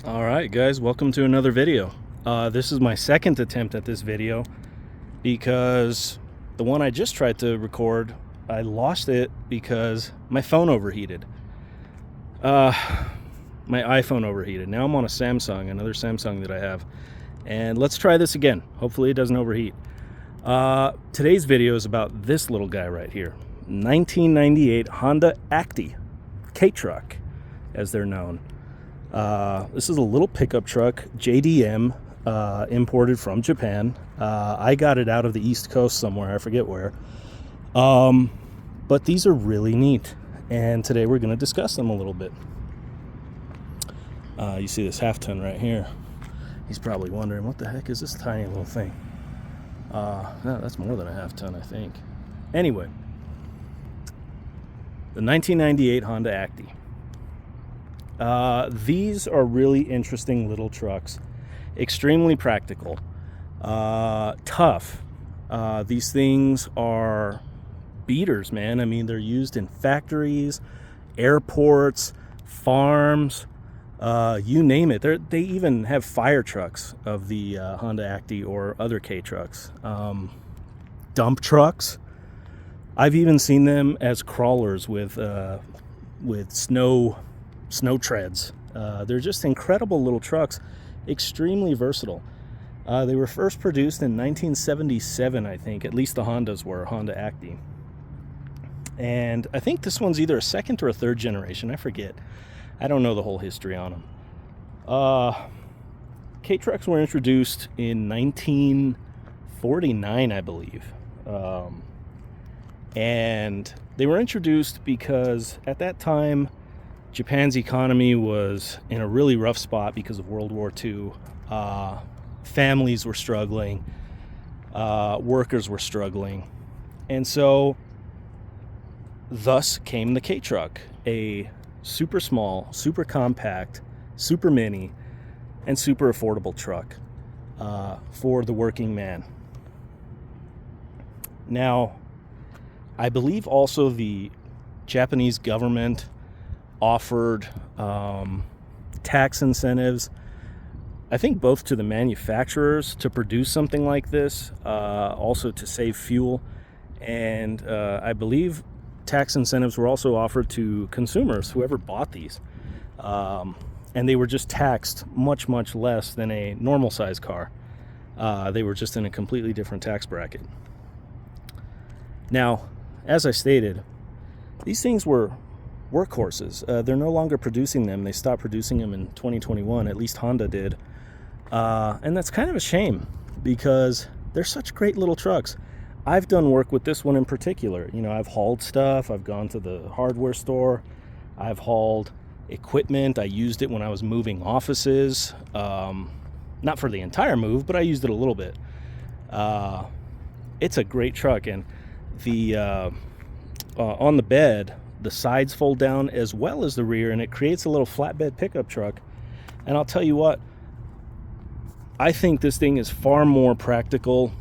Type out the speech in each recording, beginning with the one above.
All right, guys, welcome to another video. This is my second attempt at this video because the one I just tried to record, I lost it because my phone overheated. My iPhone overheated. Now I'm on a Samsung, another Samsung that I have. And let's try this again. Hopefully it doesn't overheat. Today's video is about this little guy right here. 1998 Honda Acty K-Truck, as they're known. This is a little pickup truck, JDM, imported from Japan. I got it out of the East Coast somewhere, I forget where. But these are really neat, and today we're going to discuss them a little bit. You see this half ton right here. He's probably wondering, what the heck is this tiny little thing? No, that's more than a half ton, I think. Anyway, the 1998 Honda Acty. These are really interesting little trucks, extremely practical, tough. These things are beaters, man. I mean, they're used in factories, airports, farms, you name it. They even have fire trucks of the Honda Acty or other K trucks, dump trucks. I've even seen them as crawlers with snow treads. They're just incredible little trucks, extremely versatile. They were first produced in 1977, I think. At least the Hondas were, Honda Acty. And I think this one's either a second or a third generation, I forget. I don't know the whole history on them. K-Trucks were introduced in 1949, I believe. And they were introduced because at that time, Japan's economy was in a really rough spot because of World War II. Families were struggling. Workers were struggling. And so, thus came the K-Truck, a super small, super compact, super mini, and super affordable truck for the working man. Now, I believe also the Japanese government offered tax incentives, I think both to the manufacturers to produce something like this, also to save fuel, and I believe tax incentives were also offered to consumers, whoever bought these, and they were just taxed much less than a normal size car. They were just in a completely different tax bracket. Now, as I stated, these things were workhorses. They're no longer producing them. They stopped producing them in 2021, at least Honda did. And that's kind of a shame because they're such great little trucks. I've done work with this one in particular. You know, I've hauled stuff. I've gone to the hardware store. I've hauled equipment. I used it when I was moving offices. Not for the entire move, but I used it a little bit. It's a great truck, and the on the bed, the sides fold down as well as the rear, and it creates a little flatbed pickup truck. And I'll tell you what, I think this thing is far more practical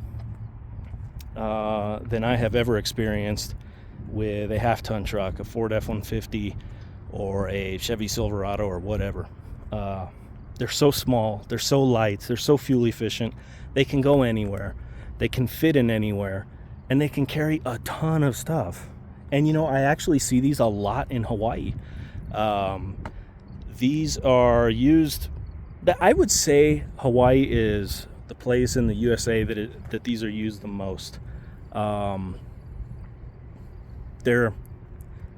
than I have ever experienced with a half-ton truck, a Ford F-150 or a Chevy Silverado or whatever. They're so small, they're so light, they're so fuel efficient, they can go anywhere, they can fit in anywhere, and they can carry a ton of stuff. And you know, I actually see these a lot in Hawaii. These are used, I would say Hawaii is the place in the USA that these are used the most. They're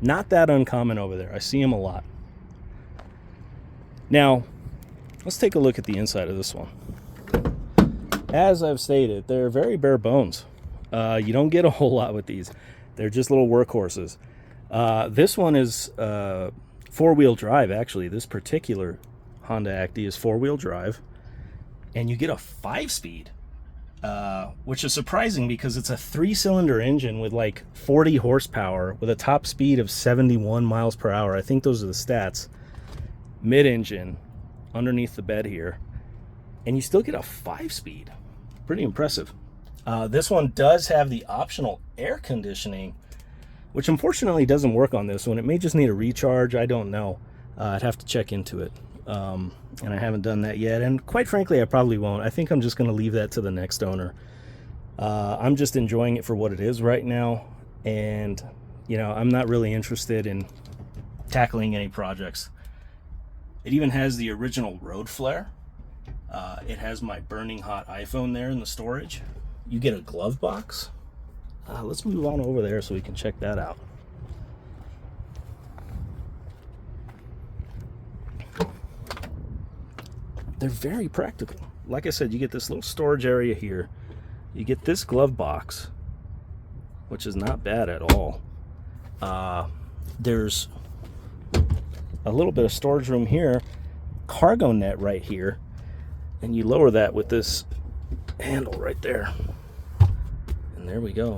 not that uncommon over there. I see them a lot. Now, let's take a look at the inside of this one. As I've stated, they're very bare bones. You don't get a whole lot with these. They're just little workhorses. This one is four-wheel drive, actually. This particular Honda Acty is four-wheel drive. And you get a 5-speed, which is surprising because it's a 3-cylinder engine with like 40 horsepower with a top speed of 71 miles per hour. I think those are the stats. Mid-engine, underneath the bed here. And you still get a 5-speed. Pretty impressive. This one does have the optional air conditioning, which unfortunately doesn't work on this one. It may just need a recharge. I don't know. I'd have to check into it. And I haven't done that yet, and quite frankly I probably won't. I think I'm just going to leave that to the next owner. I'm just enjoying it for what it is right now, and I'm not really interested in tackling any projects. It even has the original road flare. It has my burning hot iPhone there in the storage. You get a glove box. Let's move on over there so we can check that out. They're very practical. Like I said, you get this little storage area here. You get this glove box, which is not bad at all. There's a little bit of storage room here, cargo net right here, and you lower that with this handle right there. And there we go.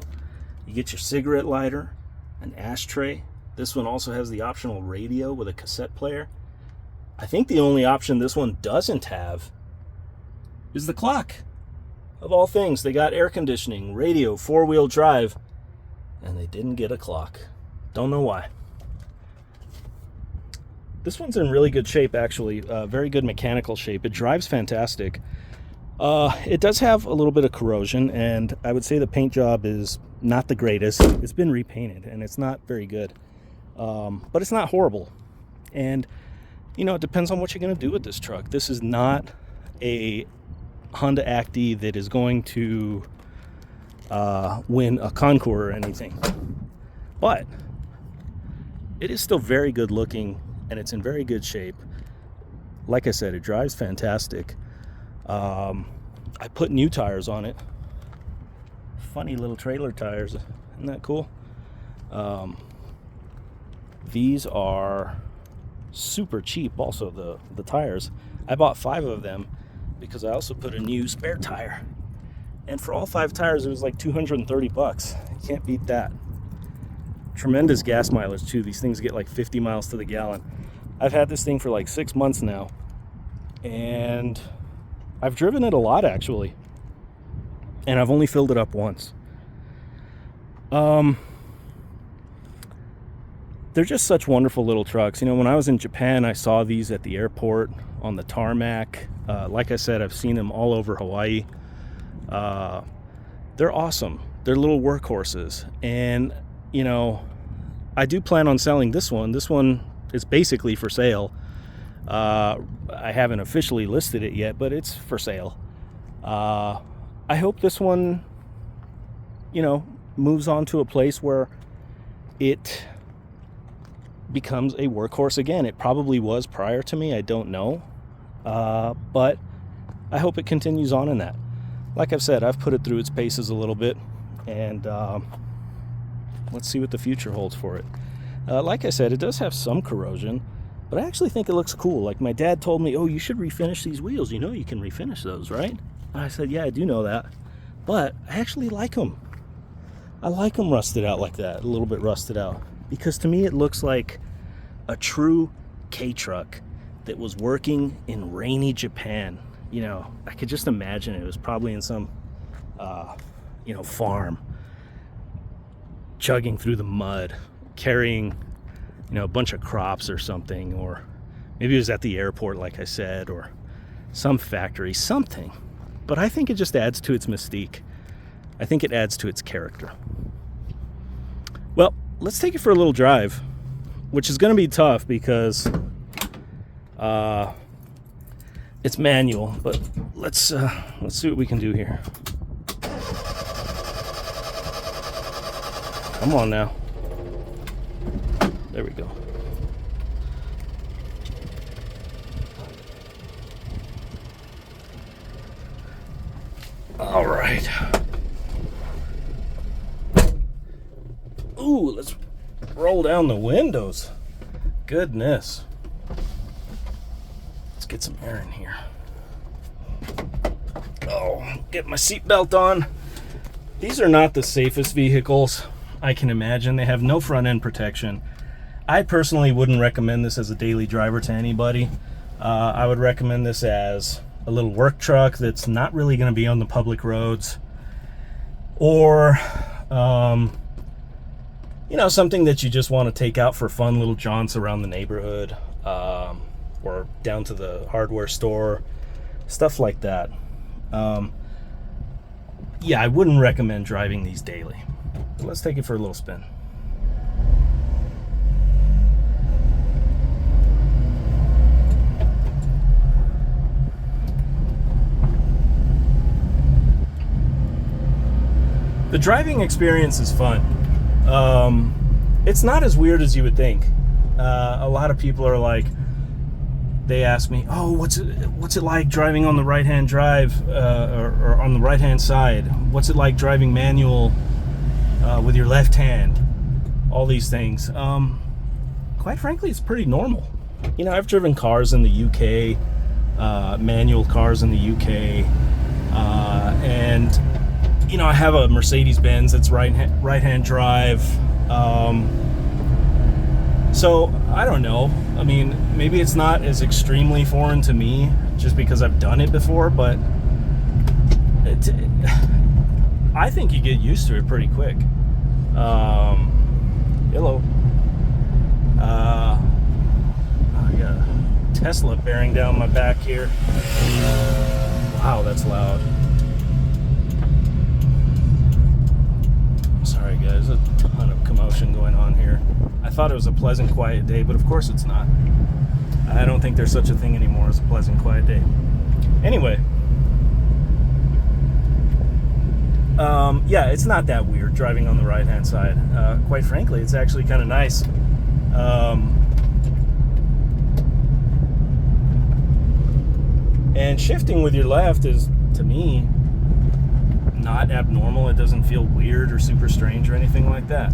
You get your cigarette lighter, an ashtray. This one also has the optional radio with a cassette player. I think the only option this one doesn't have is the clock. Of all things, they got air conditioning, radio, four-wheel drive, and they didn't get a clock. Don't know why. This one's in really good shape, actually. Very good mechanical shape. It drives fantastic. It does have a little bit of corrosion, and I would say the paint job is not the greatest. It's been repainted, and it's not very good. But it's not horrible. And it depends on what you're going to do with this truck. This is not a Honda Acty that is going to win a concours or anything. But it is still very good looking, and it's in very good shape. Like I said, it drives fantastic. I put new tires on it. Funny little trailer tires. Isn't that cool? These are super cheap also, the tires. I bought 5 of them because I also put a new spare tire, and for all 5 tires it was like $230. You can't beat that. Tremendous gas mileage too. These things get like 50 miles to the gallon. I've had this thing for like 6 months now, and I've driven it a lot actually, and I've only filled it up once. They're just such wonderful little trucks. When I was in Japan, I saw these at the airport on the tarmac. Like I said, I've seen them all over Hawaii. They're awesome. They're little workhorses. And, I do plan on selling this one. This one is basically for sale. I haven't officially listed it yet, but it's for sale. I hope this one, moves on to a place where it becomes a workhorse again. It probably was prior to me, I don't know, but I hope it continues on in that. Like I've said, I've put it through its paces a little bit, and let's see what the future holds for it. Like I said, it does have some corrosion, but I actually think it looks cool. Like my dad told me, you should refinish these wheels. You can refinish those, right? And I said, yeah, I do know that, but I actually like them. I like them rusted out like that, a little bit rusted out. Because to me it looks like a true K-truck that was working in rainy Japan. I could just imagine it was probably in some, farm, chugging through the mud, carrying, a bunch of crops or something, or maybe it was at the airport, like I said, or some factory, something. But I think it just adds to its mystique. I think it adds to its character. Well, let's take it for a little drive, which is going to be tough because it's manual, but let's see what we can do here. Come on now. There we go. All right. Ooh, let's roll down the windows. Goodness. Let's get some air in here. Get my seatbelt on. These are not the safest vehicles I can imagine. They have no front end protection. I personally wouldn't recommend this as a daily driver to anybody. I would recommend this as a little work truck that's not really going to be on the public roads, or something that you just want to take out for fun little jaunts around the neighborhood. or down to the hardware store, stuff like that. Yeah, I wouldn't recommend driving these daily. But let's take it for a little spin. The driving experience is fun. It's not as weird as you would think. A lot of people are like, they ask me, "Oh, what's it like driving on the right-hand drive or on the right-hand side? What's it like driving manual with your left hand?" All these things. Quite frankly, it's pretty normal. You know, I've driven cars in the UK, manual cars in the UK, and you know, I have a Mercedes-Benz that's right-hand drive. So I don't know. I mean, maybe it's not as extremely foreign to me just because I've done it before, but I think you get used to it pretty quick. Hello. I got a Tesla bearing down my back here. Wow, that's loud. Sorry guys, a ton of commotion going on here. I thought it was a pleasant, quiet day, but of course it's not. I don't think there's such a thing anymore as a pleasant, quiet day. Anyway, yeah, it's not that weird driving on the right-hand side. Quite frankly, it's actually kind of nice. And shifting with your left is, to me, not abnormal. It doesn't feel weird or super strange or anything like that.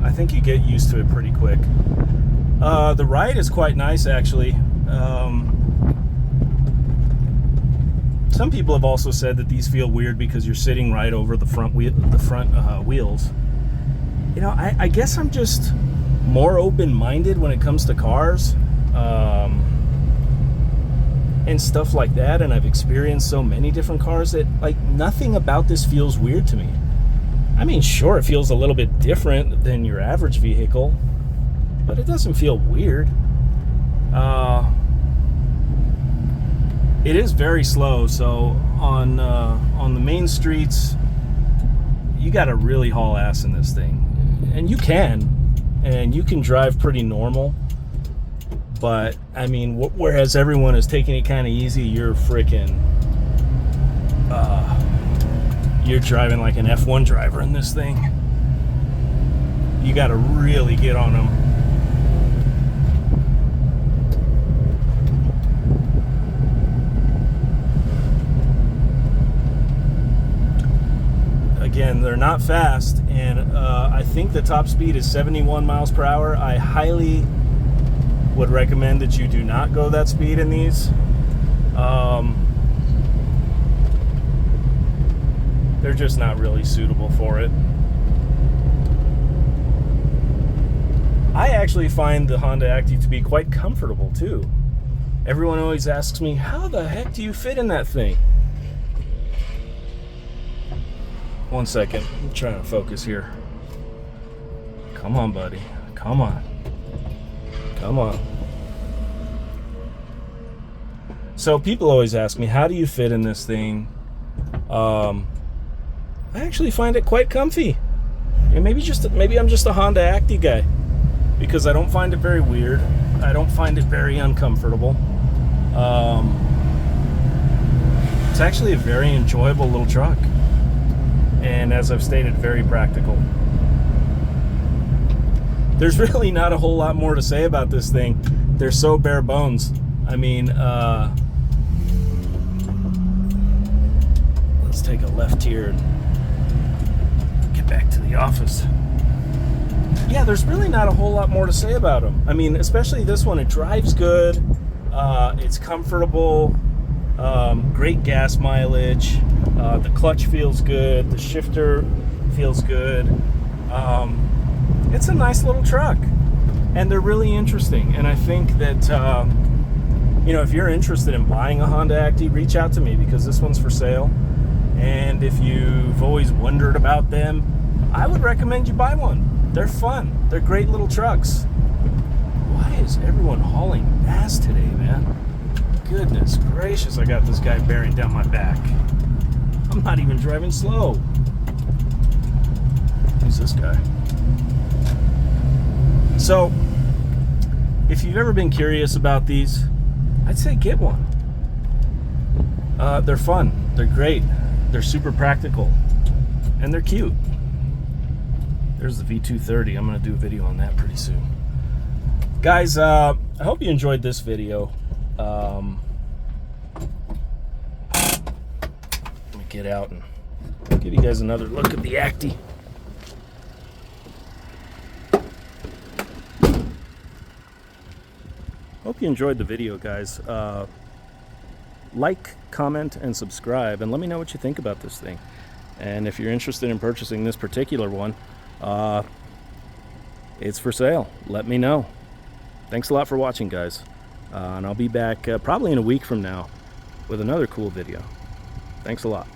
I think you get used to it pretty quick. The right is quite nice, actually. Some people have also said that these feel weird because you're sitting right over the front wheels. You know, I guess I'm just more open-minded when it comes to cars and stuff like that, and I've experienced so many different cars that, like, nothing about this feels weird to me. I mean, sure, it feels a little bit different than your average vehicle, but it doesn't feel weird. It is very slow, so on the main streets, you got to really haul ass in this thing, and you can drive pretty normal. But I mean, whereas everyone is taking it kind of easy, you're freaking you're driving like an F1 driver in this thing. You got to really get on them. Again, they're not fast, and I think the top speed is 71 miles per hour. I highly would recommend that you do not go that speed in these. They're just not really suitable for it. I actually find the Honda Acty to be quite comfortable too. Everyone always asks me, how the heck do you fit in that thing? One second, I'm trying to focus here. Come on, buddy. Come on. Come on. So people always ask me, how do you fit in this thing? I actually find it quite comfy. And maybe I'm just a Honda Acty guy, because I don't find it very weird. I don't find it very uncomfortable. It's actually a very enjoyable little truck. And as I've stated, very practical. There's really not a whole lot more to say about this thing. They're so bare bones. I mean, let's take a left here and get back to the office. Yeah, there's really not a whole lot more to say about them. I mean, especially this one, it drives good. It's comfortable. Great gas mileage. The clutch feels good. The shifter feels good. It's a nice little truck, and they're really interesting. And I think that, you know, if you're interested in buying a Honda Acty, reach out to me, because this one's for sale. And if you've always wondered about them, I would recommend you buy one. They're fun. They're great little trucks. Why is everyone hauling ass today, man? Goodness gracious, I got this guy bearing down my back. I'm not even driving slow. Who's this guy? So, if you've ever been curious about these, I'd say get one. They're fun, they're great, they're super practical, and they're cute. There's the V230. I'm going to do a video on that pretty soon. Guys, I hope you enjoyed this video. Let me get out and give you guys another look at the Acty. Hope you enjoyed the video, guys. Like, comment, and subscribe, and let me know what you think about this thing. And if you're interested in purchasing this particular one, it's for sale. Let me know. Thanks a lot for watching, guys. And I'll be back probably in a week from now with another cool video. Thanks a lot.